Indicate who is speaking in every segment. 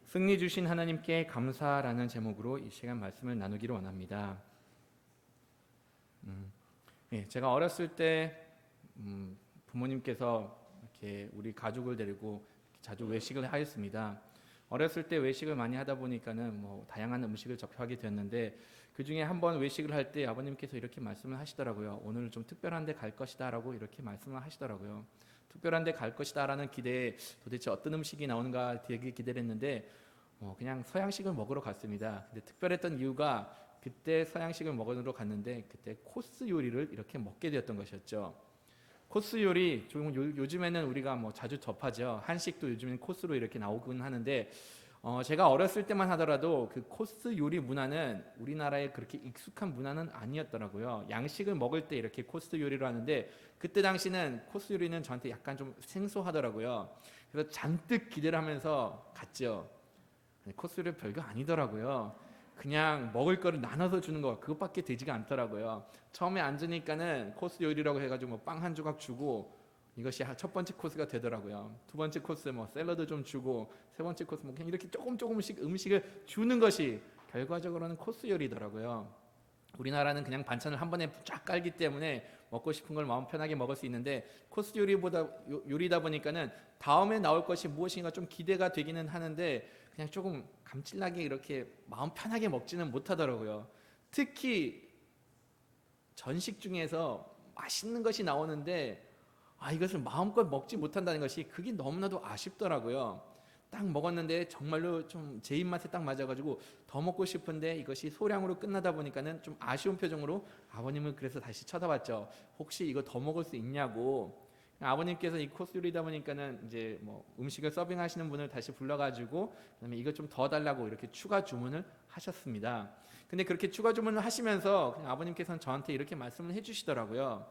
Speaker 1: 승리 주신 하나님께 감사라는 제목으로 이 시간 말씀을 나누기를 원합니다. 제가 어렸을 때 부모님께서 이렇게 우리 가족을 데리고 자주 외식을 하였습니다. 어렸을 때 외식을 많이 하다 보니까는 다양한 음식을 접하게 되었는데, 그 중에 한번 외식을 할 때 아버님께서 이렇게 말씀을 하시더라고요. 오늘 좀 특별한 데 갈 것이다라고 이렇게 말씀을 하시더라고요. 특별한 데 갈 것이다라는 기대에 도대체 어떤 음식이 나오는가 되게 기대를 했는데 그냥 서양식을 먹으러 갔습니다. 근데 특별했던 이유가, 그때 서양식을 먹으러 갔는데 그때 코스 요리를 이렇게 먹게 되었던 것이었죠. 코스 요리, 요즘에는 우리가 자주 접하죠. 한식도 요즘엔 코스로 이렇게 나오곤 하는데, 제가 어렸을 때만 하더라도 그 코스 요리 문화는 우리나라에 그렇게 익숙한 문화는 아니었더라고요. 양식을 먹을 때 이렇게 코스 요리로 하는데, 그때 당시는 코스 요리는 저한테 약간 좀 생소하더라고요. 그래서 잔뜩 기대를 하면서 갔죠. 코스 요리 별거 아니더라고요. 그냥 먹을 거를 나눠서 주는 거, 그것밖에 되지가 않더라고요. 처음에 앉으니까는 코스 요리라고 해가지고 빵 한 조각 주고, 이것이 첫 번째 코스가 되더라고요. 두 번째 코스 샐러드 좀 주고, 세 번째 코스 그냥 이렇게 조금씩 음식을 주는 것이 결과적으로는 코스 요리더라고요. 우리나라는 그냥 반찬을 한 번에 쫙 깔기 때문에 먹고 싶은 걸 마음 편하게 먹을 수 있는데, 코스 요리다 보니까는 다음에 나올 것이 무엇인가 좀 기대가 되기는 하는데, 그냥 조금 감칠나게 이렇게 마음 편하게 먹지는 못하더라고요. 특히 전식 중에서 맛있는 것이 나오는데 이것을 마음껏 먹지 못한다는 것이, 그게 너무나도 아쉽더라고요. 딱 먹었는데 정말로 좀 제 입맛에 딱 맞아가지고 더 먹고 싶은데 이것이 소량으로 끝나다 보니까는 좀 아쉬운 표정으로 아버님을 그래서 다시 쳐다봤죠. 혹시 이거 더 먹을 수 있냐고. 아버님께서 이 코스 요리다 보니까는 이제 음식을 서빙하시는 분을 다시 불러가지고, 그다음에 이거 좀 더 달라고 이렇게 추가 주문을 하셨습니다. 근데 그렇게 추가 주문을 하시면서 그냥 아버님께서는 저한테 이렇게 말씀을 해주시더라고요.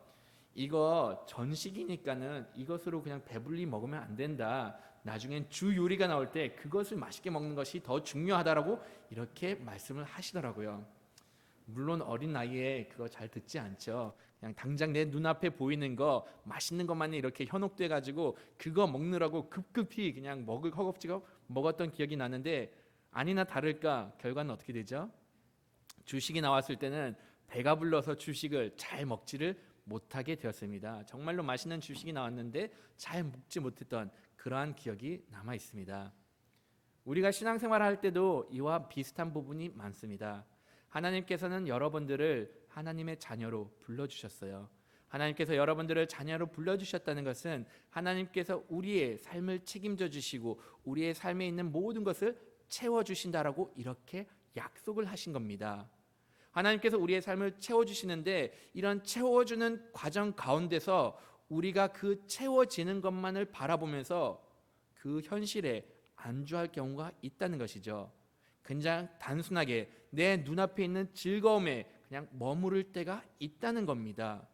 Speaker 1: 이거 전식이니까는 이것으로 그냥 배불리 먹으면 안 된다. 나중엔 주 요리가 나올 때 그것을 맛있게 먹는 것이 더 중요하다라고 이렇게 말씀을 하시더라고요. 물론 어린 나이에 그거 잘 듣지 않죠. 그냥 당장 내 눈앞에 보이는 거, 맛있는 것만 이렇게 현혹돼 가지고 그거 먹느라고 급급히 그냥 먹을 허겁지겁 먹었던 기억이 나는데, 아니나 다를까 결과는 어떻게 되죠? 주식이 나왔을 때는 배가 불러서 주식을 잘 먹지를 못하게 되었습니다. 정말로 맛있는 주식이 나왔는데 잘 먹지 못했던 그러한 기억이 남아 있습니다. 우리가 신앙생활 할 때도 이와 비슷한 부분이 많습니다. 하나님께서는 여러분들을 하나님의 자녀로 불러주셨어요. 하나님께서 여러분들을 자녀로 불러주셨다는 것은, 하나님께서 우리의 삶을 책임져 주시고 우리의 삶에 있는 모든 것을 채워주신다라고 이렇게 약속을 하신 겁니다. 하나님께서 우리의 삶을 채워주시는데, 이런 채워주는 과정 가운데서 우리가 그 채워지는 것만을 바라보면서 그 현실에 안주할 경우가 있다는 것이죠. 그냥 단순하게 내 눈앞에 있는 즐거움에 그냥 머무를 때가 있다는 겁니다.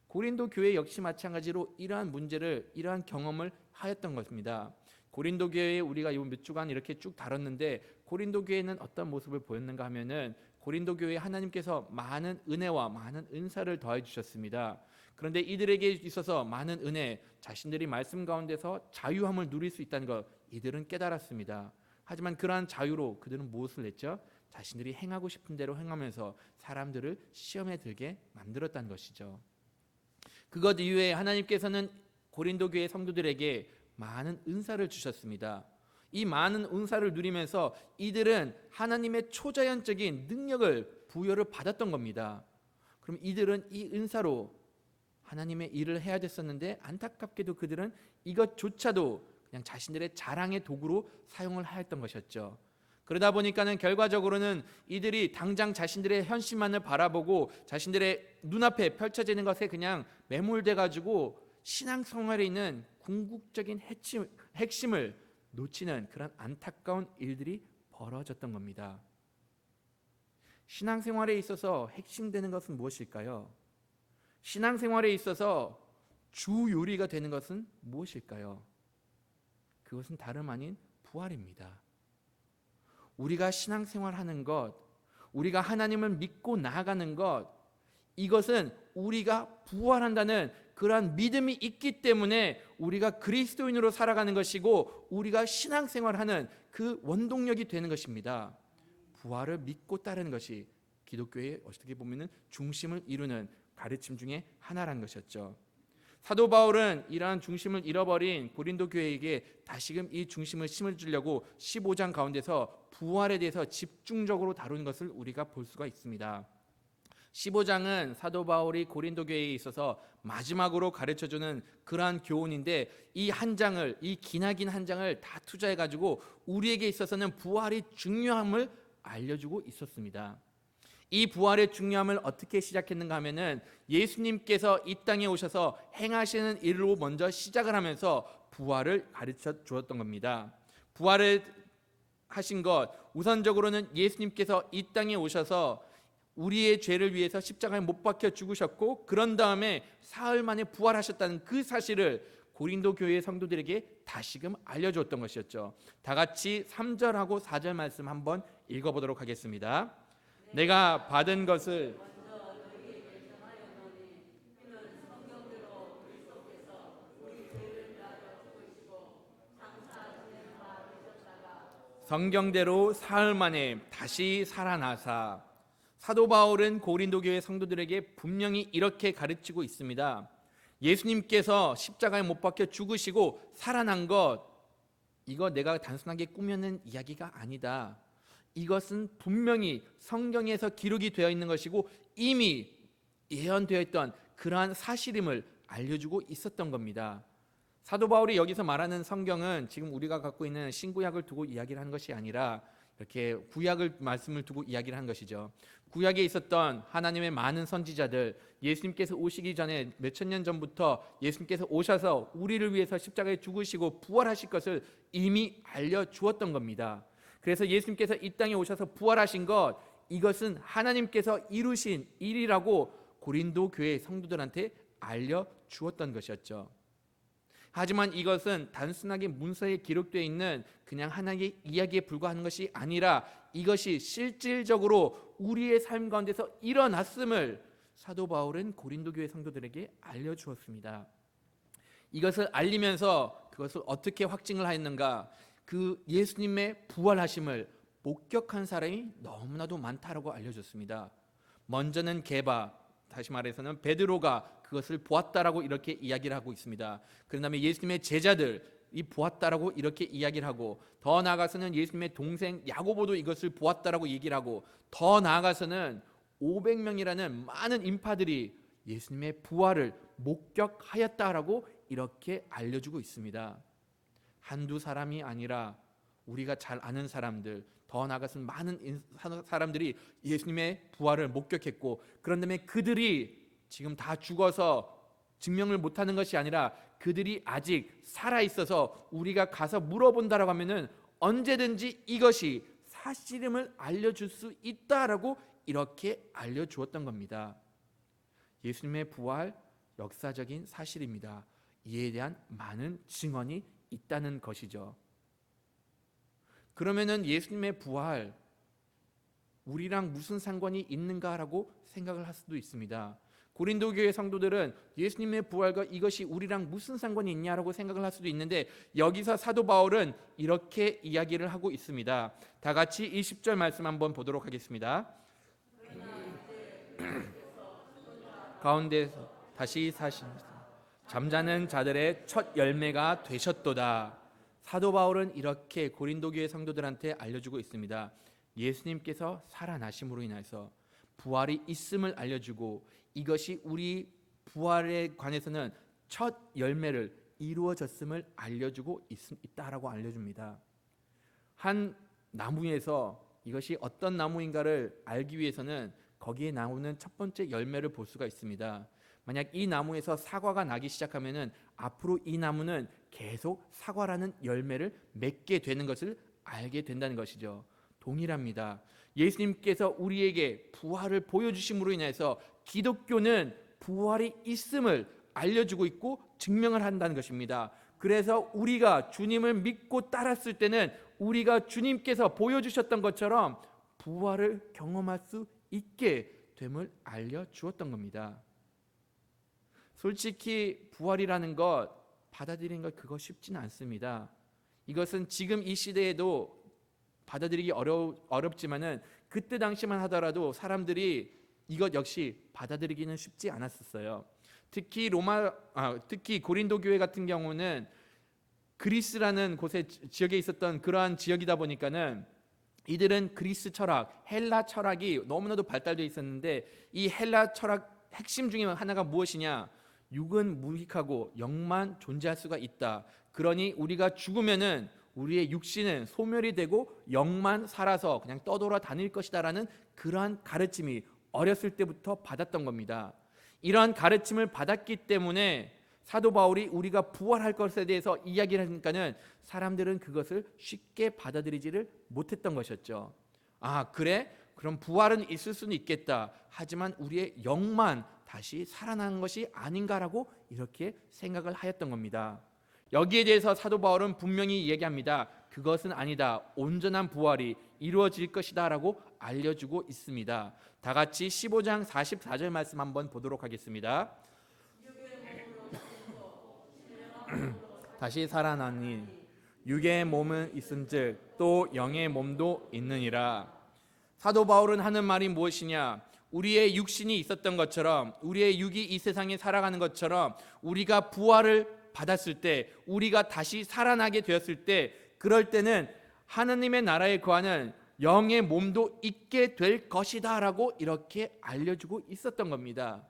Speaker 1: 고린도 교회 역시 마찬가지로 이러한 문제를, 이러한 경험을 하였던 것입니다. 고린도 교회에 우리가 이 몇 주간 이렇게 쭉 다뤘는데, 고린도 교회는 어떤 모습을 보였는가 하면은, 고린도 교회에 하나님께서 많은 은혜와 많은 은사를 더해 주셨습니다. 그런데 이들에게 있어서 많은 은혜, 자신들이 말씀 가운데서 자유함을 누릴 수 있다는 것, 이들은 깨달았습니다. 하지만 그러한 자유로 그들은 무엇을 했죠? 자신들이 행하고 싶은 대로 행하면서 사람들을 시험에 들게 만들었다는 것이죠. 그것 이후에 하나님께서는 고린도 교회 성도들에게 많은 은사를 주셨습니다. 이 많은 은사를 누리면서 이들은 하나님의 초자연적인 능력을 부여를 받았던 겁니다. 그럼 이들은 이 은사로 하나님의 일을 해야 됐었는데, 안타깝게도 그들은 이것조차도 그냥 자신들의 자랑의 도구로 사용을 하였던 것이었죠. 그러다 보니까는 결과적으로는 이들이 당장 자신들의 현실만을 바라보고 자신들의 눈앞에 펼쳐지는 것에 그냥 매몰돼 가지고 신앙생활에 있는 궁극적인 핵심을 놓치는 그런 안타까운 일들이 벌어졌던 겁니다. 신앙생활에 있어서 핵심되는 것은 무엇일까요? 신앙생활에 있어서 주 요리가 되는 것은 무엇일까요? 그것은 다름 아닌 부활입니다. 우리가 신앙생활하는 것, 우리가 하나님을 믿고 나아가는 것, 이것은 우리가 부활한다는 그러한 믿음이 있기 때문에 우리가 그리스도인으로 살아가는 것이고 우리가 신앙생활하는 그 원동력이 되는 것입니다. 부활을 믿고 따르는 것이 기독교의 어떻게 보면은 중심을 이루는 가르침 중에 하나라는 것이었죠. 사도 바울은 이러한 중심을 잃어버린 고린도 교회에게 다시금 이 중심을 심어주려고 15장 가운데서 부활에 대해서 집중적으로 다루는 것을 우리가 볼 수가 있습니다. 15장은 사도 바울이 고린도 교회에 있어서 마지막으로 가르쳐주는 그러한 교훈인데 이 한 장을, 이 기나긴 한 장을 다 투자해가지고 우리에게 있어서는 부활이 중요함을 알려주고 있었습니다. 이 부활의 중요함을 어떻게 시작했는가 하면은 예수님께서 이 땅에 오셔서 행하시는 일로 먼저 시작을 하면서 부활을 가르쳐 주었던 겁니다. 부활을 하신 것, 우선적으로는 예수님께서 이 땅에 오셔서 우리의 죄를 위해서 십자가에 못 박혀 죽으셨고 그런 다음에 사흘 만에 부활하셨다는 그 사실을 고린도 교회의 성도들에게 다시금 알려주었던 것이었죠. 다 같이 3절하고 4절 말씀 한번 읽어보도록 하겠습니다. 내가 받은 것을 성경대로 사흘 만에 다시 살아나사. 사도 바울은 고린도 교회 성도들에게 분명히 이렇게 가르치고 있습니다. 예수님께서 십자가에 못 박혀 죽으시고 살아난 것, 이거 내가 단순하게 꾸며낸 이야기가 아니다. 이것은 분명히 성경에서 기록이 되어 있는 것이고 이미 예언되어 있던 그러한 사실임을 알려주고 있었던 겁니다. 사도 바울이 여기서 말하는 성경은 지금 우리가 갖고 있는 신구약을 두고 이야기를 하는 것이 아니라 이렇게 구약을 말씀을 두고 이야기를 한 것이죠. 구약에 있었던 하나님의 많은 선지자들, 예수님께서 오시기 전에 몇천 년 전부터 예수님께서 오셔서 우리를 위해서 십자가에 죽으시고 부활하실 것을 이미 알려주었던 겁니다. 그래서 예수님께서 이 땅에 오셔서 부활하신 것, 이것은 하나님께서 이루신 일이라고 고린도 교회 성도들한테 알려주었던 것이었죠. 하지만 이것은 단순하게 문서에 기록되어 있는 그냥 하나의 이야기에 불과한 것이 아니라 이것이 실질적으로 우리의 삶 가운데서 일어났음을 사도 바울은 고린도 교회 성도들에게 알려주었습니다. 이것을 알리면서 그것을 어떻게 확증을 하였는가? 그 예수님의 부활하심을 목격한 사람이 너무나도 많다라고 알려줬습니다. 먼저는 게바, 다시 말해서는 베드로가 그것을 보았다라고 이렇게 이야기를 하고 있습니다. 그다음에 예수님의 제자들이 보았다라고 이렇게 이야기를 하고, 더 나아가서는 예수님의 동생 야고보도 이것을 보았다라고 얘기를 하고, 더 나아가서는 500명이라는 많은 인파들이 예수님의 부활을 목격하였다라고 이렇게 알려주고 있습니다. 한두 사람이 아니라 우리가 잘 아는 사람들, 더 나아가서는 많은 사람들이 예수님의 부활을 목격했고, 그런 다음에 그들이 지금 다 죽어서 증명을 못하는 것이 아니라 그들이 아직 살아있어서 우리가 가서 물어본다라고 하면은 언제든지 이것이 사실임을 알려줄 수 있다라고 이렇게 알려주었던 겁니다. 예수님의 부활 역사적인 사실입니다. 이에 대한 많은 증언이 있다는 것이죠. 그러면은 예수님의 부활 우리랑 무슨 상관이 있는가라고 생각을 할 수도 있습니다. 고린도 교회 성도들은 예수님의 부활과 이것이 우리랑 무슨 상관이 있냐라고 생각을 할 수도 있는데, 여기서 사도 바울은 이렇게 이야기를 하고 있습니다. 다 같이 이 10절 말씀 한번 보도록 하겠습니다. 가운데서 다시 사신 잠자는 자들의 첫 열매가 되셨도다. 사도 바울은 이렇게 고린도 교회 성도들한테 알려주고 있습니다. 예수님께서 살아나심으로 인해서 부활이 있음을 알려주고, 이것이 우리 부활에 관해서는 첫 열매를 이루어졌음을 알려주고 있다라고 알려줍니다. 한 나무에서 이것이 어떤 나무인가를 알기 위해서는 거기에 나오는 첫 번째 열매를 볼 수가 있습니다. 만약 이 나무에서 사과가 나기 시작하면은 앞으로 이 나무는 계속 사과라는 열매를 맺게 되는 것을 알게 된다는 것이죠. 동일합니다. 예수님께서 우리에게 부활을 보여주심으로 인해서 기독교는 부활이 있음을 알려주고 있고 증명을 한다는 것입니다. 그래서 우리가 주님을 믿고 따랐을 때는 우리가 주님께서 보여주셨던 것처럼 부활을 경험할 수 있게 됨을 알려주었던 겁니다. 솔직히 부활이라는 것 받아들이는 것 그거 쉽지는 않습니다. 이것은 지금 이 시대에도 받아들이기 어렵지만은 그때 당시만 하더라도 사람들이 이것 역시 받아들이기는 쉽지 않았었어요. 특히 고린도 교회 같은 경우는 그리스라는 곳에 지역에 있었던 그러한 지역이다 보니까는 이들은 그리스 철학, 헬라 철학이 너무나도 발달되어 있었는데 이 헬라 철학 핵심 중에 하나가 무엇이냐? 육은 무익하고 영만 존재할 수가 있다. 그러니 우리가 죽으면은 우리의 육신은 소멸이 되고 영만 살아서 그냥 떠돌아 다닐 것이다라는 그러한 가르침이 어렸을 때부터 받았던 겁니다. 이러한 가르침을 받았기 때문에 사도 바울이 우리가 부활할 것에 대해서 이야기를 하니까는 사람들은 그것을 쉽게 받아들이지를 못했던 것이었죠. 아, 그래? 그럼 부활은 있을 수는 있겠다. 하지만 우리의 영만 다시 살아나는 것이 아닌가라고 이렇게 생각을 하였던 겁니다. 여기에 대해서 사도 바울은 분명히 얘기합니다. 그것은 아니다. 온전한 부활이 이루어질 것이다 라고 알려주고 있습니다. 다 같이 15장 44절 말씀 한번 보도록 하겠습니다. 다시 살아나니 육의 몸은 있은즉 또 영의 몸도 있느니라. 사도 바울은 하는 말이 무엇이냐? 우리의 육신이 있었던 것처럼, 우리의 육이 이 세상에 살아가는 것처럼 우리가 부활을 받았을 때, 우리가 다시 살아나게 되었을 때, 그럴 때는 하나님의 나라에 거하는 영의 몸도 있게 될 것이다 라고 이렇게 알려주고 있었던 겁니다.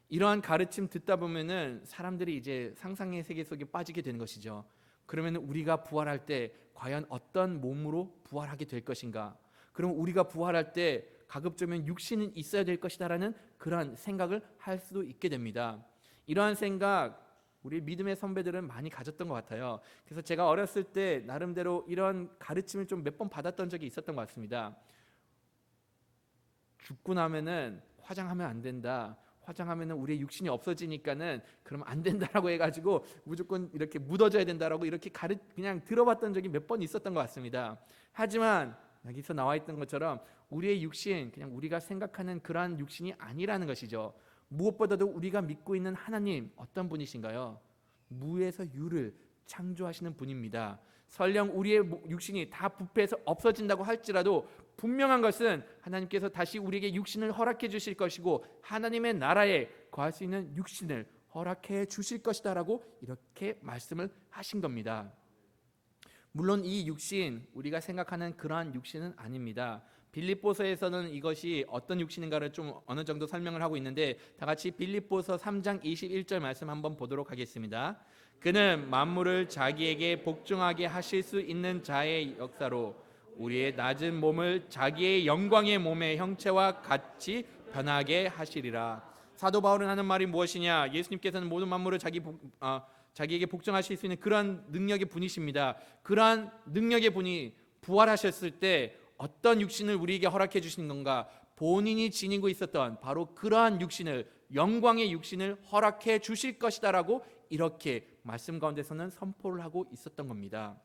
Speaker 1: 이러한 가르침 듣다 보면은 사람들이 이제 상상의 세계 속에 빠지게 되는 것이죠. 그러면 우리가 부활할 때 과연 어떤 몸으로 부활하게 될 것인가? 그럼 우리가 부활할 때 가급적이면 육신은 있어야 될 것이다라는 그러한 생각을 할 수도 있게 됩니다. 이러한 생각 우리 믿음의 선배들은 많이 가졌던 것 같아요. 그래서 제가 어렸을 때 나름대로 이런 가르침을 좀 몇 번 받았던 적이 있었던 것 같습니다. 죽고 나면은 화장하면 안 된다. 화장하면은 우리의 육신이 없어지니까는 그러면 안 된다라고 해가지고 무조건 이렇게 묻어져야 된다라고 이렇게 그냥 들어봤던 적이 몇 번 있었던 것 같습니다. 하지만 여기서 나와 있던 것처럼 우리의 육신 그냥 우리가 생각하는 그러한 육신이 아니라는 것이죠. 무엇보다도 우리가 믿고 있는 하나님 어떤 분이신가요? 무에서 유를 창조하시는 분입니다. 설령 우리의 육신이 다 부패해서 없어진다고 할지라도 분명한 것은 하나님께서 다시 우리에게 육신을 허락해 주실 것이고 하나님의 나라에 거할 수 있는 육신을 허락해 주실 것이다라고 이렇게 말씀을 하신 겁니다. 물론 이 육신 우리가 생각하는 그러한 육신은 아닙니다. 빌립보서에서는 이것이 어떤 육신인가를 좀 어느 정도 설명을 하고 있는데 다 같이 빌립보서 3장 21절 말씀 한번 보도록 하겠습니다. 그는 만물을 자기에게 복종하게 하실 수 있는 자의 역사로 우리의 낮은 몸을 자기의 영광의 몸의 형체와 같이 변하게 하시리라. 사도 바울은 하는 말이 무엇이냐? 예수님께서는 모든 만물을 자기에게 복종하실 수 있는 그런 능력의 분이십니다. 그러한 능력의 분이 부활하셨을 때 어떤 육신을 우리에게 허락해 주신 건가? 본인이 지니고 있었던 바로 그러한 육신을, 영광의 육신을 허락해 주실 것이다라고 이렇게 말씀 가운데서는 선포를 하고 있었던 겁니다.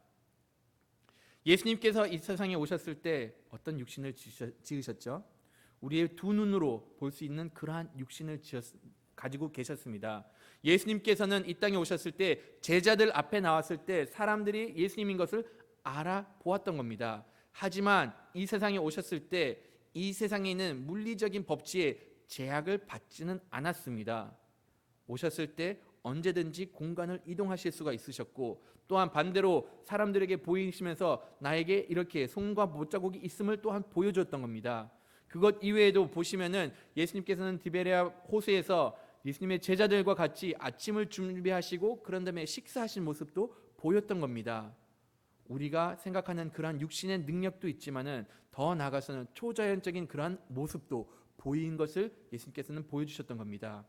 Speaker 1: 예수님께서 이 세상에 오셨을 때 어떤 육신을 지으셨죠? 우리의 두 눈으로 볼 수 있는 그러한 육신을 가지고 계셨습니다. 예수님께서는 이 땅에 오셨을 때 제자들 앞에 나왔을 때 사람들이 예수님인 것을 알아보았던 겁니다. 하지만 이 세상에 오셨을 때 이 세상에 있는 물리적인 법칙에 제약을 받지는 않았습니다. 오셨을 때 언제든지 공간을 이동하실 수가 있으셨고 또한 반대로 사람들에게 보이시면서 나에게 이렇게 손과 못자국이 있음을 또한 보여줬던 겁니다. 그것 이외에도 보시면은 예수님께서는 디베레아 호수에서 예수님의 제자들과 같이 아침을 준비하시고 그런 다음에 식사하신 모습도 보였던 겁니다. 우리가 생각하는 그러한 육신의 능력도 있지만은 더 나아가서는 초자연적인 그러한 모습도 보인 것을 예수님께서는 보여주셨던 겁니다.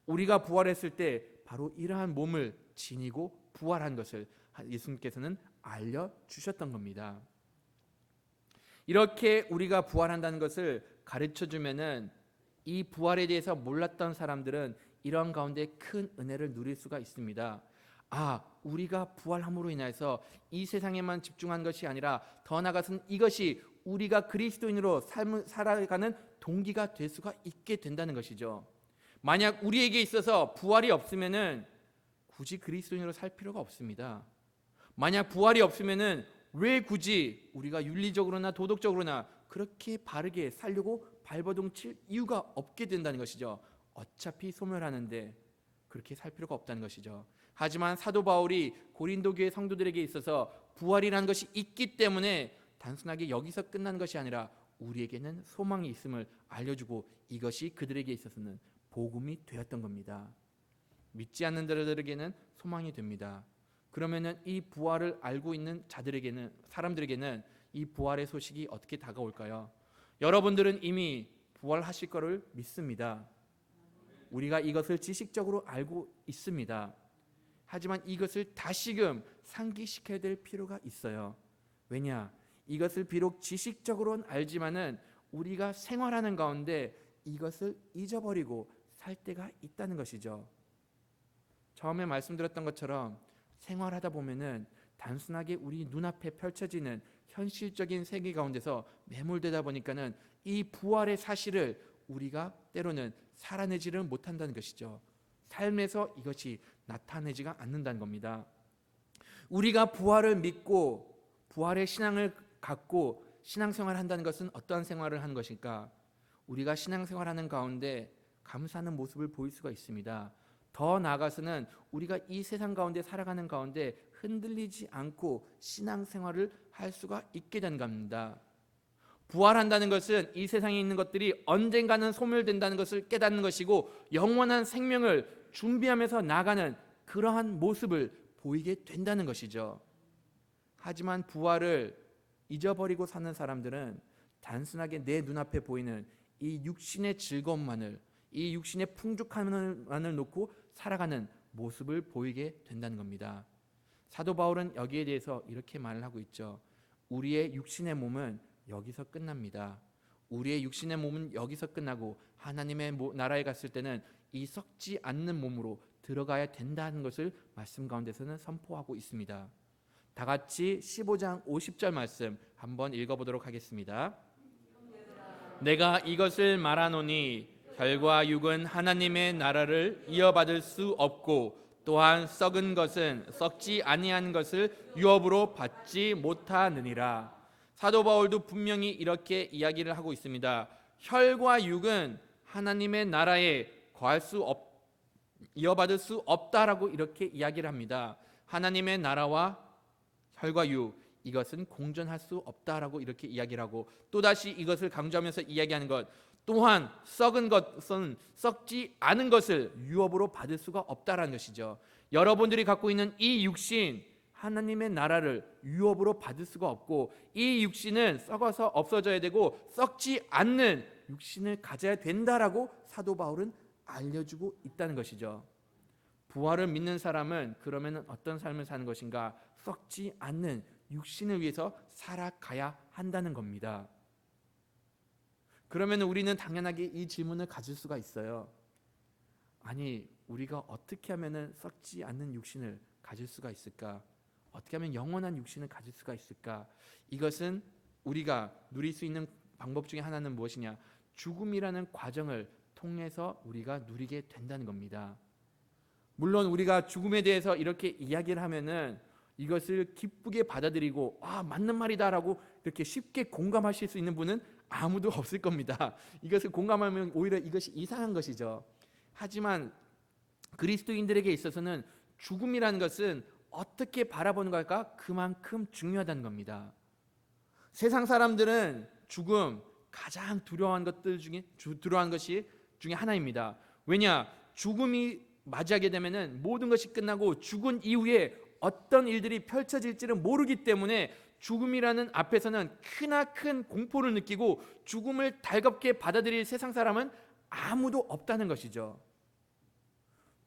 Speaker 1: 우리가 부활했을 때 바로 이러한 몸을 지니고 부활한 것을 예수님께서는 알려주셨던 겁니다. 이렇게 우리가 부활한다는 것을 가르쳐주면은 이 부활에 대해서 몰랐던 사람들은 이런 가운데 큰 은혜를 누릴 수가 있습니다. 우리가 부활함으로 인해서 이 세상에만 집중한 것이 아니라 더 나아가서는 이것이 우리가 그리스도인으로 삶을 살아가는 동기가 될 수가 있게 된다는 것이죠. 만약 우리에게 있어서 부활이 없으면은 굳이 그리스도인으로 살 필요가 없습니다. 만약 부활이 없으면은 왜 굳이 우리가 윤리적으로나 도덕적으로나 그렇게 바르게 살려고 발버둥 칠 이유가 없게 된다는 것이죠. 어차피 소멸하는데 그렇게 살 필요가 없다는 것이죠. 하지만 사도 바울이 고린도 교회 성도들에게 있어서 부활이라는 것이 있기 때문에 단순하게 여기서 끝나는 것이 아니라 우리에게는 소망이 있음을 알려주고 이것이 그들에게 있어서는 복음이 되었던 겁니다. 믿지 않는 자들에게는 소망이 됩니다. 그러면은 이 부활을 알고 있는 자들에게는, 사람들에게는 이 부활의 소식이 어떻게 다가올까요? 여러분들은 이미 부활하실 것을 믿습니다. 우리가 이것을 지식적으로 알고 있습니다. 하지만 이것을 다시금 상기시켜야 될 필요가 있어요. 왜냐? 이것을 비록 지식적으로는 알지만은 우리가 생활하는 가운데 이것을 잊어버리고 살 때가 있다는 것이죠. 처음에 말씀드렸던 것처럼 생활하다 보면은 단순하게 우리 눈앞에 펼쳐지는 현실적인 세계 가운데서 매몰되다 보니까는 이 부활의 사실을 우리가 때로는 살아내지를 못한다는 것이죠. 삶에서 이것이 나타내지가 않는다는 겁니다. 우리가 부활을 믿고 부활의 신앙을 갖고 신앙생활을 한다는 것은 어떠한 생활을 하는 것일까? 우리가 신앙생활하는 가운데 감사하는 모습을 보일 수가 있습니다. 더 나아가서는 우리가 이 세상 가운데 살아가는 가운데 흔들리지 않고 신앙생활을 할 수가 있게 된 겁니다. 부활한다는 것은 이 세상에 있는 것들이 언젠가는 소멸된다는 것을 깨닫는 것이고 영원한 생명을 준비하면서 나가는 그러한 모습을 보이게 된다는 것이죠. 하지만 부활을 잊어버리고 사는 사람들은 단순하게 내 눈앞에 보이는 이 육신의 즐거움만을, 이 육신의 풍족함만을 놓고 살아가는 모습을 보이게 된다는 겁니다. 사도 바울은 여기에 대해서 이렇게 말을 하고 있죠. 우리의 육신의 몸은 여기서 끝납니다. 우리의 육신의 몸은 여기서 끝나고 하나님의 나라에 갔을 때는 이 썩지 않는 몸으로 들어가야 된다는 것을 말씀 가운데서는 선포하고 있습니다. 다 같이 15장 50절 말씀 한번 읽어보도록 하겠습니다. 내가 이것을 말하노니 혈과 육은 하나님의 나라를 이어받을 수 없고 또한 썩은 것은 썩지 아니한 것을 유업으로 받지 못하느니라. 사도 바울도 분명히 이렇게 이야기를 하고 있습니다. 혈과 육은 하나님의 나라에 이어받을 수 없다라고 이렇게 이야기를 합니다. 하나님의 나라와 혈과 육, 이것은 공존할 수 없다라고 이렇게 이야기를 하고 또다시 이것을 강조하면서 이야기하는 것, 또한 썩은 것은 썩지 않은 것을 유업으로 받을 수가 없다라는 것이죠. 여러분들이 갖고 있는 이 육신, 하나님의 나라를 유업으로 받을 수가 없고 이 육신은 썩어서 없어져야 되고 썩지 않는 육신을 가져야 된다라고 사도 바울은 알려주고 있다는 것이죠. 부활을 믿는 사람은 그러면 어떤 삶을 사는 것인가? 썩지 않는 육신을 위해서 살아가야 한다는 겁니다. 그러면 우리는 당연하게 이 질문을 가질 수가 있어요. 아니, 우리가 어떻게 하면 썩지 않는 육신을 가질 수가 있을까? 어떻게 하면 영원한 육신을 가질 수가 있을까? 이것은 우리가 누릴 수 있는 방법 중에 하나는 무엇이냐? 죽음이라는 과정을 통해서 우리가 누리게 된다는 겁니다. 물론 우리가 죽음에 대해서 이렇게 이야기를 하면은 이것을 기쁘게 받아들이고 맞는 말이다라고 이렇게 쉽게 공감하실 수 있는 분은 아무도 없을 겁니다. 이것을 공감하면 오히려 이것이 이상한 것이죠. 하지만 그리스도인들에게 있어서는 죽음이라는 것은 어떻게 바라보는 걸까? 그만큼 중요하다는 겁니다. 세상 사람들은 죽음 가장 두려워하는 것이 중에 하나입니다. 왜냐? 죽음이 맞이하게 되면은 모든 것이 끝나고 죽은 이후에 어떤 일들이 펼쳐질지를 모르기 때문에 죽음이라는 앞에서는 크나큰 공포를 느끼고 죽음을 달갑게 받아들일 세상 사람은 아무도 없다는 것이죠.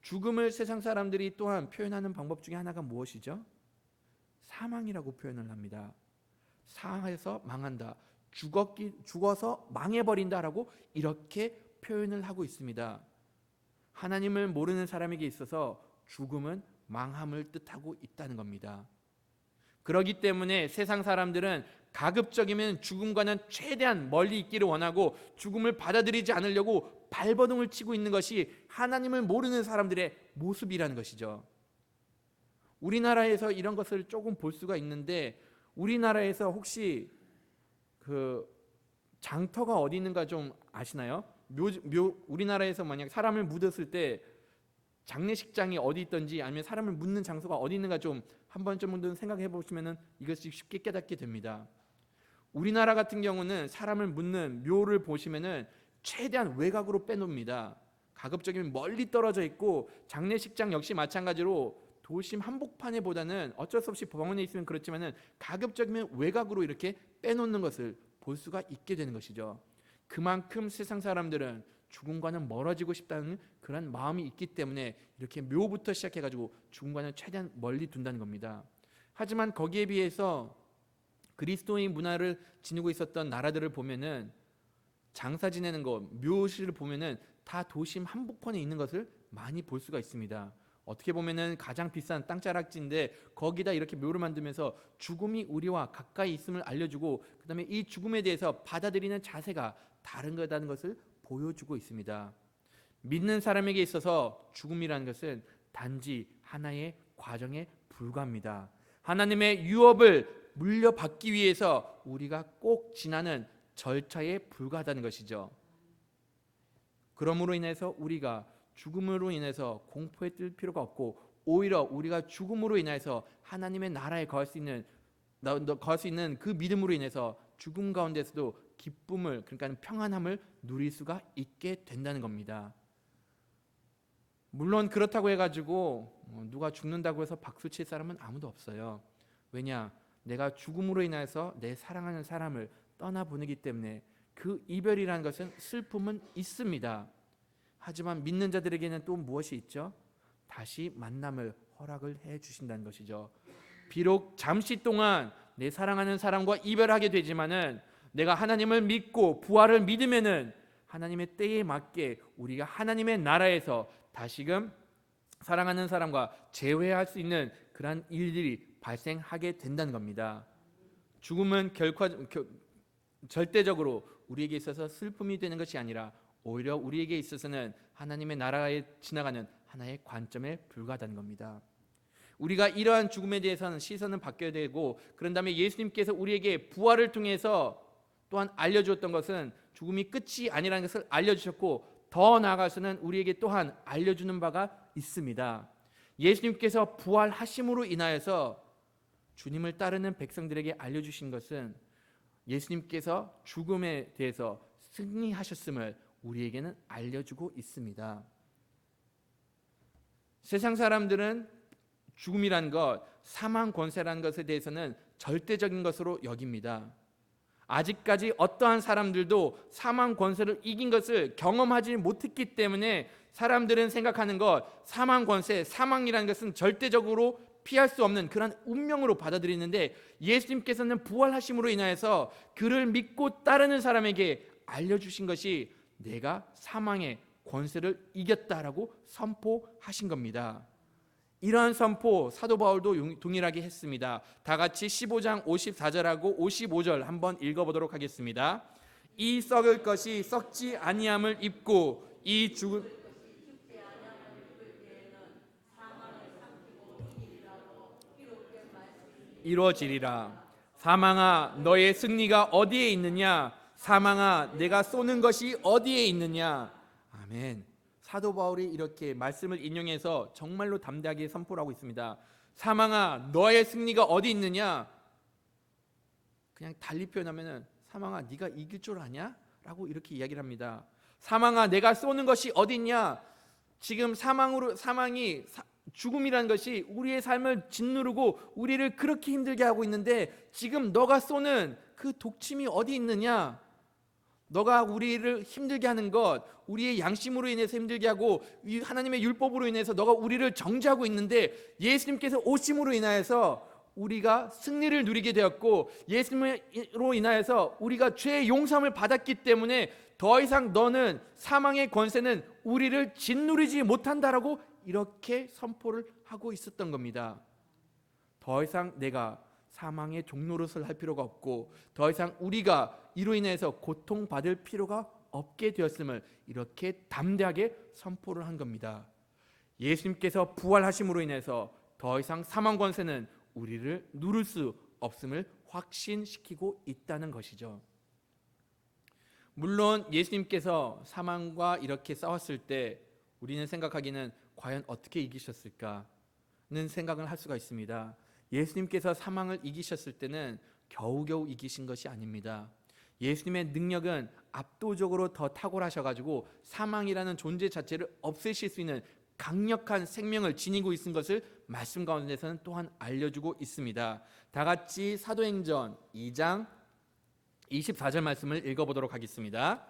Speaker 1: 죽음을 세상 사람들이 또한 표현하는 방법 중에 하나가 무엇이죠? 사망이라고 표현을 합니다. 사망해서 망한다, 죽어서 망해버린다라고 이렇게 표현을 하고 있습니다. 하나님을 모르는 사람에게 있어서 죽음은 망함을 뜻하고 있다는 겁니다. 그렇기 때문에 세상 사람들은 가급적이면 죽음과는 최대한 멀리 있기를 원하고 죽음을 받아들이지 않으려고 발버둥을 치고 있는 것이 하나님을 모르는 사람들의 모습이라는 것이죠. 우리나라에서 이런 것을 조금 볼 수가 있는데, 우리나라에서 혹시 그 장터가 어디 있는가 좀 아시나요? 우리나라에서 만약 사람을 묻었을 때 장례식장이 어디 있던지 아니면 사람을 묻는 장소가 어디 있는가 좀 한 번쯤은 생각해 보시면은 이것이 쉽게 깨닫게 됩니다. 우리나라 같은 경우는 사람을 묻는 묘를 보시면은 최대한 외곽으로 빼놓습니다. 가급적이면 멀리 떨어져 있고, 장례식장 역시 마찬가지로 도심 한복판에보다는 어쩔 수 없이 병원에 있으면 그렇지만은 가급적이면 외곽으로 이렇게 빼놓는 것을 볼 수가 있게 되는 것이죠. 그만큼 세상 사람들은 죽음과는 멀어지고 싶다는 그런 마음이 있기 때문에 이렇게 묘부터 시작해가지고 죽음과는 최대한 멀리 둔다는 겁니다. 하지만 거기에 비해서 그리스도인 문화를 지니고 있었던 나라들을 보면은 장사 지내는 것, 묘실을 보면은 다 도심 한복판에 있는 것을 많이 볼 수가 있습니다. 어떻게 보면은 가장 비싼 땅자락지인데 거기다 이렇게 묘를 만들면서 죽음이 우리와 가까이 있음을 알려주고, 그 다음에 이 죽음에 대해서 받아들이는 자세가 다른 거라는 것을 보여주고 있습니다. 믿는 사람에게 있어서 죽음이라는 것은 단지 하나의 과정에 불과합니다. 하나님의 유업을 물려받기 위해서 우리가 꼭 지나는 절차에 불과하다는 것이죠. 그러므로 인해서 우리가 죽음으로 인해서 공포에 뜰 필요가 없고, 오히려 우리가 죽음으로 인해서 하나님의 나라에 거할 수 있는 그 믿음으로 인해서 죽음 가운데서도 기쁨을, 그러니까 평안함을 누릴 수가 있게 된다는 겁니다. 물론 그렇다고 해가지고 누가 죽는다고 해서 박수칠 사람은 아무도 없어요. 왜냐? 내가 죽음으로 인해서 내 사랑하는 사람을 떠나보내기 때문에 그 이별이라는 것은 슬픔은 있습니다. 하지만 믿는 자들에게는 또 무엇이 있죠? 다시 만남을 허락을 해 주신다는 것이죠. 비록 잠시 동안 내 사랑하는 사람과 이별하게 되지만은 내가 하나님을 믿고 부활을 믿으면은 하나님의 때에 맞게 우리가 하나님의 나라에서 다시금 사랑하는 사람과 재회할 수 있는 그러한 일들이 발생하게 된다는 겁니다. 죽음은 절대적으로 우리에게 있어서 슬픔이 되는 것이 아니라 오히려 우리에게 있어서는 하나님의 나라에 지나가는 하나의 관점에 불과하다는 겁니다. 우리가 이러한 죽음에 대해서는 시선은 바뀌어야 되고, 그런 다음에 예수님께서 우리에게 부활을 통해서 또한 알려주었던 것은 죽음이 끝이 아니라는 것을 알려주셨고, 더 나아가서는 우리에게 또한 알려주는 바가 있습니다. 예수님께서 부활하심으로 인하여서 주님을 따르는 백성들에게 알려주신 것은 예수님께서 죽음에 대해서 승리하셨음을 우리에게는 알려주고 있습니다. 세상 사람들은 죽음이란 것, 사망 권세라는 것에 대해서는 절대적인 것으로 여깁니다. 아직까지 어떠한 사람들도 사망 권세를 이긴 것을 경험하지 못했기 때문에 사람들은 생각하는 것, 사망 권세, 사망이라는 것은 절대적으로 피할 수 없는 그런 운명으로 받아들이는데, 예수님께서는 부활하심으로 인하여서 그를 믿고 따르는 사람에게 알려주신 것이 내가 사망의 권세를 이겼다라고 선포하신 겁니다. 이러한 선포 사도 바울도 동일하게 했습니다. 다 같이 15장 54절하고 55절 한번 읽어보도록 하겠습니다. 이 썩을 것이 썩지 아니함을 입고 이 죽을 이루어지리라. 사망아 너의 승리가 어디에 있느냐? 사망아 내가 쏘는 것이 어디에 있느냐? 아멘. 사도 바울이 이렇게 말씀을 인용해서 정말로 담대하게 선포를 하고 있습니다. 사망아 너의 승리가 어디 있느냐? 그냥 달리 표현하면은 사망아 네가 이길 줄 아냐? 라고 이렇게 이야기를 합니다. 사망아 내가 쏘는 것이 어디 있냐? 지금 사망이 죽음이라는 것이 우리의 삶을 짓누르고 우리를 그렇게 힘들게 하고 있는데, 지금 너가 쏘는 그 독침이 어디 있느냐? 너가 우리를 힘들게 하는 것, 우리의 양심으로 인해서 힘들게 하고 하나님의 율법으로 인해서 너가 우리를 정죄하고 있는데, 예수님께서 오심으로 인하여서 우리가 승리를 누리게 되었고, 예수님으로 인하여서 우리가 죄의 용서함을 받았기 때문에 더 이상 너는 사망의 권세는 우리를 짓누르지 못한다라고 이렇게 선포를 하고 있었던 겁니다. 더 이상 내가 사망의 종노릇을 할 필요가 없고 더 이상 우리가 이로 인해서 고통받을 필요가 없게 되었음을 이렇게 담대하게 선포를 한 겁니다. 예수님께서 부활하심으로 인해서 더 이상 사망 권세는 우리를 누를 수 없음을 확신시키고 있다는 것이죠. 물론 예수님께서 사망과 이렇게 싸웠을 때 우리는 생각하기는 과연 어떻게 이기셨을까는 생각을 할 수가 있습니다. 예수님께서 사망을 이기셨을 때는 겨우겨우 이기신 것이 아닙니다. 예수님의 능력은 압도적으로 더 탁월하셔가지고 사망이라는 존재 자체를 없애실 수 있는 강력한 생명을 지니고 있는 것을 말씀 가운데서는 또한 알려주고 있습니다. 다 같이 사도행전 2장 24절 말씀을 읽어보도록 하겠습니다.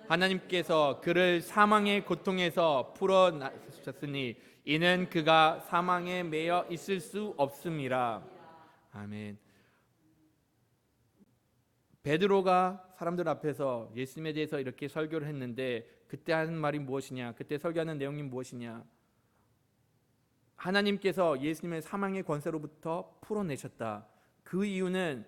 Speaker 1: 하나님께서 그를 사망의 고통에서 풀어내셨으니 이는 그가 사망에 매여 있을 수 없음이라. 아멘. 베드로가 사람들 앞에서 예수님에 대해서 이렇게 설교를 했는데 그때 하는 말이 무엇이냐? 그때 설교하는 내용이 무엇이냐? 하나님께서 예수님을 사망의 권세로부터 풀어내셨다. 그 이유는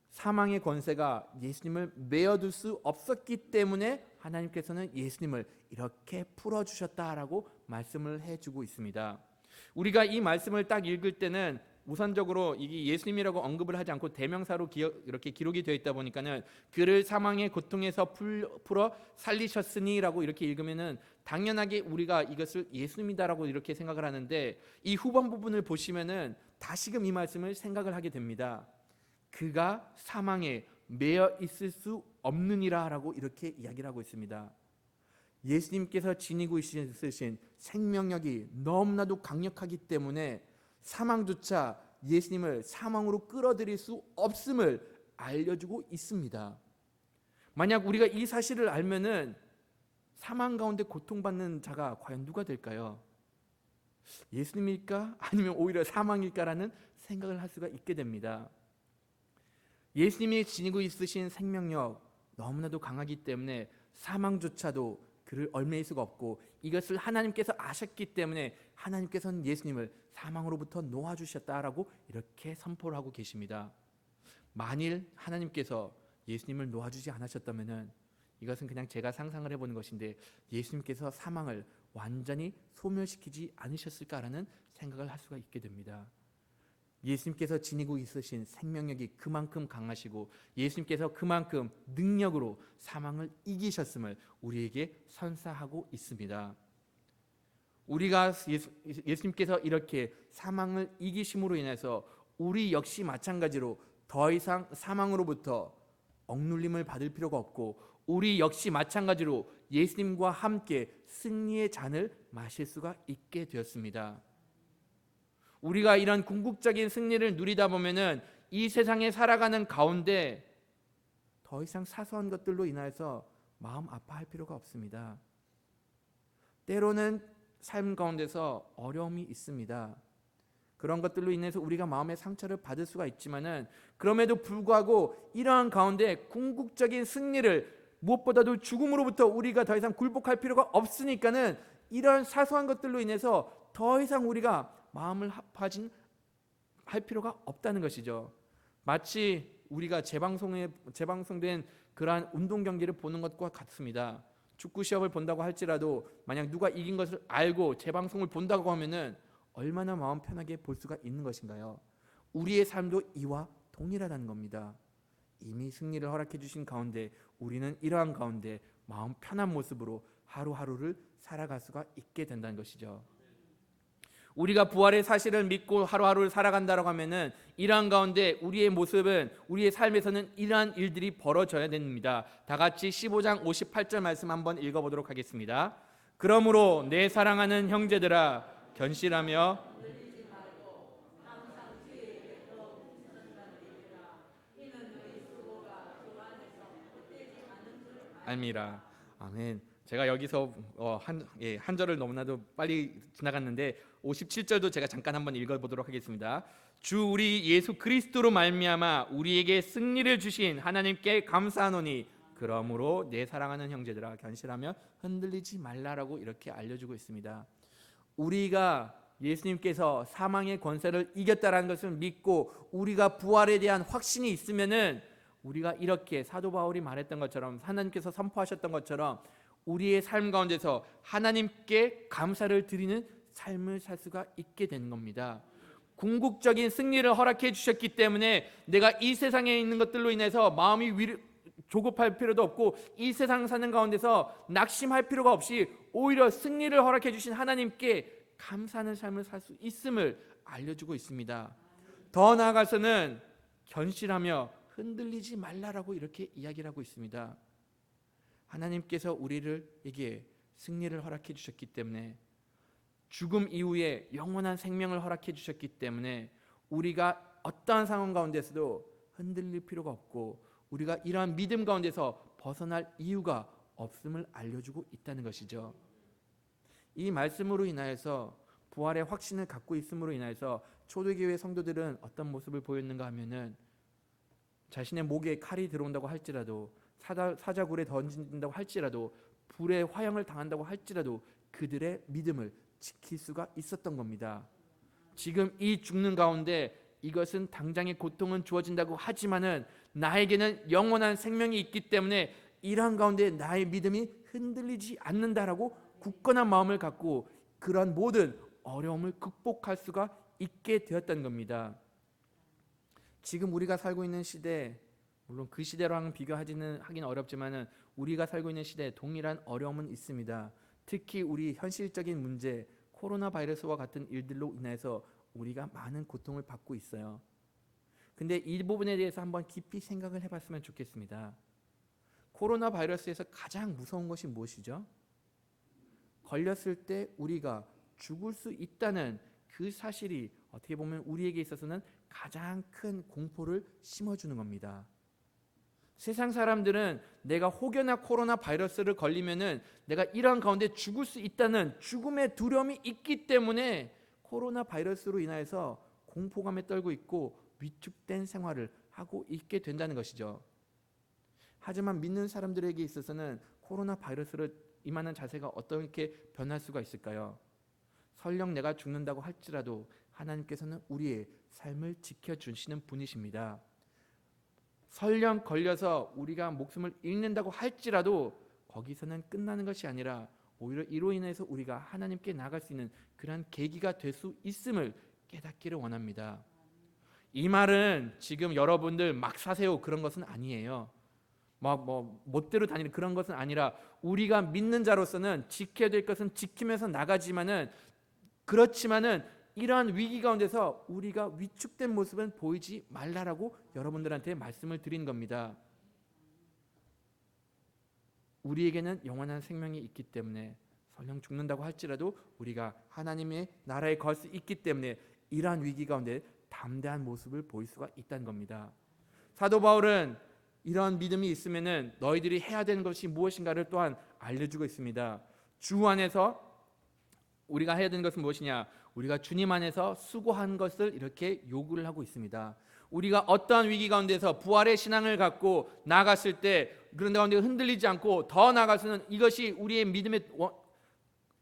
Speaker 1: 사망의 권세가 예수님을 메어둘 수 없었기 때문에 하나님께서는 예수님을 이렇게 풀어주셨다라고 말씀을 해주고 있습니다. 우리가 이 말씀을 딱 읽을 때는 우선적으로 이게 예수님이라고 언급을 하지 않고 대명사로 이렇게 기록이 되어 있다 보니까는 그를 사망의 고통에서 풀어 살리셨으니라고 이렇게 읽으면은 당연하게 우리가 이것을 예수님이다라고 이렇게 생각을 하는데 이 후반 부분을 보시면은 다시금 이 말씀을 생각을 하게 됩니다. 그가 사망에 매여 있을 수 없느니라라고 이렇게 이야기를 하고 있습니다. 예수님께서 지니고 있으신 생명력이 너무나도 강력하기 때문에 사망조차 예수님을 사망으로 끌어들일 수 없음을 알려주고 있습니다. 만약 우리가 이 사실을 알면은 사망 가운데 고통받는 자가 과연 누가 될까요? 예수님일까? 아니면 오히려 사망일까라는 생각을 할 수가 있게 됩니다. 예수님이 지니고 있으신 생명력 너무나도 강하기 때문에 사망조차도 그를 얽매일 수가 없고 이것을 하나님께서 아셨기 때문에 하나님께서는 예수님을 사망으로부터 놓아주셨다라고 이렇게 선포를 하고 계십니다. 만일 하나님께서 예수님을 놓아주지 않으셨다면 이것은 그냥 제가 상상을 해보는 것인데 예수님께서 사망을 완전히 소멸시키지 않으셨을까라는 생각을 할 수가 있게 됩니다. 예수님께서 지니고 있으신 생명력이 그만큼 강하시고 예수님께서 그만큼 능력으로 사망을 이기셨음을 우리에게 선사하고 있습니다. 우리가 예수님께서 이렇게 사망을 이기심으로 인해서 우리 역시 마찬가지로 더 이상 사망으로부터 억눌림을 받을 필요가 없고 우리 역시 마찬가지로 예수님과 함께 승리의 잔을 마실 수가 있게 되었습니다. 우리가 이런 궁극적인 승리를 누리다 보면은 이 세상에 살아가는 가운데 더 이상 사소한 것들로 인해서 마음 아파할 필요가 없습니다. 때로는 삶 가운데서 어려움이 있습니다. 그런 것들로 인해서 우리가 마음의 상처를 받을 수가 있지만은 그럼에도 불구하고 이러한 가운데 궁극적인 승리를 무엇보다도 죽음으로부터 우리가 더 이상 굴복할 필요가 없으니까는 이런 사소한 것들로 인해서 더 이상 우리가 마음을 할 필요가 없다는 것이죠. 마치 우리가 재방송된 그러한 운동 경기를 보는 것과 같습니다. 축구 시합을 본다고 할지라도 만약 누가 이긴 것을 알고 재방송을 본다고 하면은 얼마나 마음 편하게 볼 수가 있는 것인가요? 우리의 삶도 이와 동일하다는 겁니다. 이미 승리를 허락해 주신 가운데 우리는 이러한 가운데 마음 편한 모습으로 하루하루를 살아갈 수가 있게 된다는 것이죠. 우리가 부활의 사실을 믿고 하루하루를 살아간다고 하면은 이러한 가운데 우리의 모습은 우리의 삶에서는 이러한 일들이 벌어져야 됩니다. 다 같이 15장 58절 말씀 한번 읽어보도록 하겠습니다. 그러므로 내 사랑하는 형제들아 견실하며 알미라. 아멘. 제가 여기서 한 절을 너무나도 빨리 지나갔는데 57절도 제가 잠깐 한번 읽어보도록 하겠습니다. 주 우리 예수 그리스도로 말미암아 우리에게 승리를 주신 하나님께 감사하노니 그러므로 내 사랑하는 형제들아 견실하며 흔들리지 말라라고 이렇게 알려주고 있습니다. 우리가
Speaker 2: 예수님께서 사망의 권세를 이겼다라는 것을 믿고 우리가 부활에 대한 확신이 있으면은 우리가 이렇게 사도 바울이 말했던 것처럼 하나님께서 선포하셨던 것처럼 우리의 삶 가운데서 하나님께 감사를 드리는 삶을 살 수가 있게 되는 겁니다. 궁극적인 승리를 허락해 주셨기 때문에 내가 이 세상에 있는 것들로 인해서 마음이 조급할 필요도 없고 이 세상 사는 가운데서 낙심할 필요가 없이 오히려 승리를 허락해 주신 하나님께 감사하는 삶을 살 수 있음을 알려주고 있습니다. 더 나아가서는 견실하며 흔들리지 말라라고 이렇게 이야기를 하고 있습니다. 하나님께서 우리에게 승리를 허락해 주셨기 때문에 죽음 이후에 영원한 생명을 허락해 주셨기 때문에 우리가 어떠한 상황 가운데서도 흔들릴 필요가 없고 우리가 이러한 믿음 가운데서 벗어날 이유가 없음을 알려주고 있다는 것이죠. 이 말씀으로 인하여서 부활의 확신을 갖고 있음으로 인하여서 초대교회 성도들은 어떤 모습을 보였는가 하면은 자신의 목에 칼이 들어온다고 할지라도 사자굴에 던진다고 할지라도 불에 화형을 당한다고 할지라도 그들의 믿음을 지킬 수가 있었던 겁니다. 지금 이 죽는 가운데 이것은 당장의 고통은 주어진다고 하지만은 나에게는 영원한 생명이 있기 때문에 이러한 가운데 나의 믿음이 흔들리지 않는다라고 굳건한 마음을 갖고 그러한 모든 어려움을 극복할 수가 있게 되었던 겁니다. 지금 우리가 살고 있는 시대, 물론 그 시대랑 하기는 어렵지만은 우리가 살고 있는 시대에 동일한 어려움은 있습니다. 특히 우리 현실적인 문제, 코로나 바이러스와 같은 일들로 인해서 우리가 많은 고통을 받고 있어요. 근데 이 부분에 대해서 한번 깊이 생각을 해봤으면 좋겠습니다. 코로나 바이러스에서 가장 무서운 것이 무엇이죠? 걸렸을 때 우리가 죽을 수 있다는 그 사실이 어떻게 보면 우리에게 있어서는 가장 큰 공포를 심어주는 겁니다. 세상 사람들은 내가 혹여나 코로나 바이러스를 걸리면은 내가 이러한 가운데 죽을 수 있다는 죽음의 두려움이 있기 때문에 코로나 바이러스로 인하여서 공포감에 떨고 있고 위축된 생활을 하고 있게 된다는 것이죠. 하지만 믿는 사람들에게 있어서는 코로나 바이러스를 임하는 자세가 어떻게 변할 수가 있을까요? 설령 내가 죽는다고 할지라도 하나님께서는 우리의 삶을 지켜주시는 분이십니다. 설령 걸려서 우리가 목숨을 잃는다고 할지라도 거기서는 끝나는 것이 아니라 오히려 이로 인해서 우리가 하나님께 나아갈 수 있는 그러한 계기가 될 수 있음을 깨닫기를 원합니다. 이 말은 지금 여러분들 막 사세요 그런 것은 아니에요. 멋대로 다니는 그런 것은 아니라 우리가 믿는 자로서는 지켜야 될 것은 지키면서 나가지만은 그렇지만은 이러한 위기 가운데서 우리가 위축된 모습은 보이지 말라라고 여러분들한테 말씀을 드린 겁니다. 우리에게는 영원한 생명이 있기 때문에 설령 죽는다고 할지라도 우리가 하나님의 나라에 걸 수 있기 때문에 이러한 위기 가운데 담대한 모습을 보일 수가 있다는 겁니다. 사도 바울은 이런 믿음이 있으면은 너희들이 해야 되는 것이 무엇인가를 또한 알려주고 있습니다. 주 안에서 우리가 해야 되는 것은 무엇이냐? 우리가 주님 안에서 수고한 것을 이렇게 요구를 하고 있습니다. 우리가 어떠한 위기 가운데서 부활의 신앙을 갖고 나아갔을 때 그런 가운데 흔들리지 않고 더 나아가서는 이것이 우리의 믿음의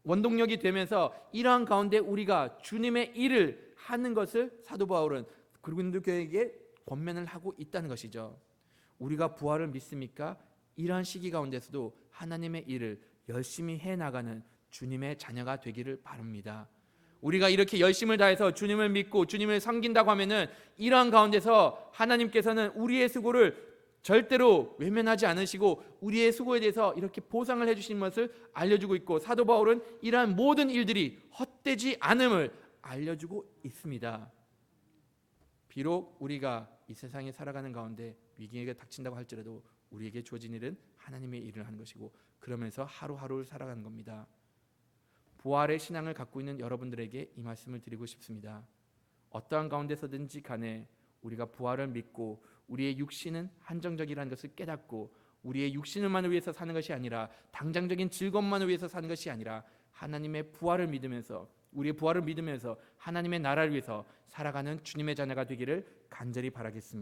Speaker 2: 원동력이 되면서 이러한 가운데 우리가 주님의 일을 하는 것을 사도 바울은 그리스도 교회에게 권면을 하고 있다는 것이죠. 우리가 부활을 믿습니까? 이러한 시기 가운데서도 하나님의 일을 열심히 해나가는 주님의 자녀가 되기를 바랍니다. 우리가 이렇게 열심을 다해서 주님을 믿고 주님을 섬긴다고 하면은 이러한 가운데서 하나님께서는 우리의 수고를 절대로 외면하지 않으시고 우리의 수고에 대해서 이렇게 보상을 해주시는 것을 알려주고 있고 사도 바울은 이러한 모든 일들이 헛되지 않음을 알려주고 있습니다. 비록 우리가 이 세상에 살아가는 가운데 위기가 닥친다고 할지라도 우리에게 주어진 일은 하나님의 일을 하는 것이고 그러면서 하루하루를 살아가는 겁니다. 부활의 신앙을 갖고 있는 여러분들에게 이 말씀을 드리고 싶습니다. 어떠한 가운데서든지 간에 우리가 부활을 믿고 우리의 육신은 한정적이라는 것을 깨닫고 우리의 육신을만을 위해서 사는 것이 아니라 당장적인 즐거움만을 위해서 사는 것이 아니라 하나님의 부활을 믿으면서 우리의 부활을 믿으면서 하나님의 나라를 위해서 살아가는 주님의 자녀가 되기를 간절히 바라겠습니다.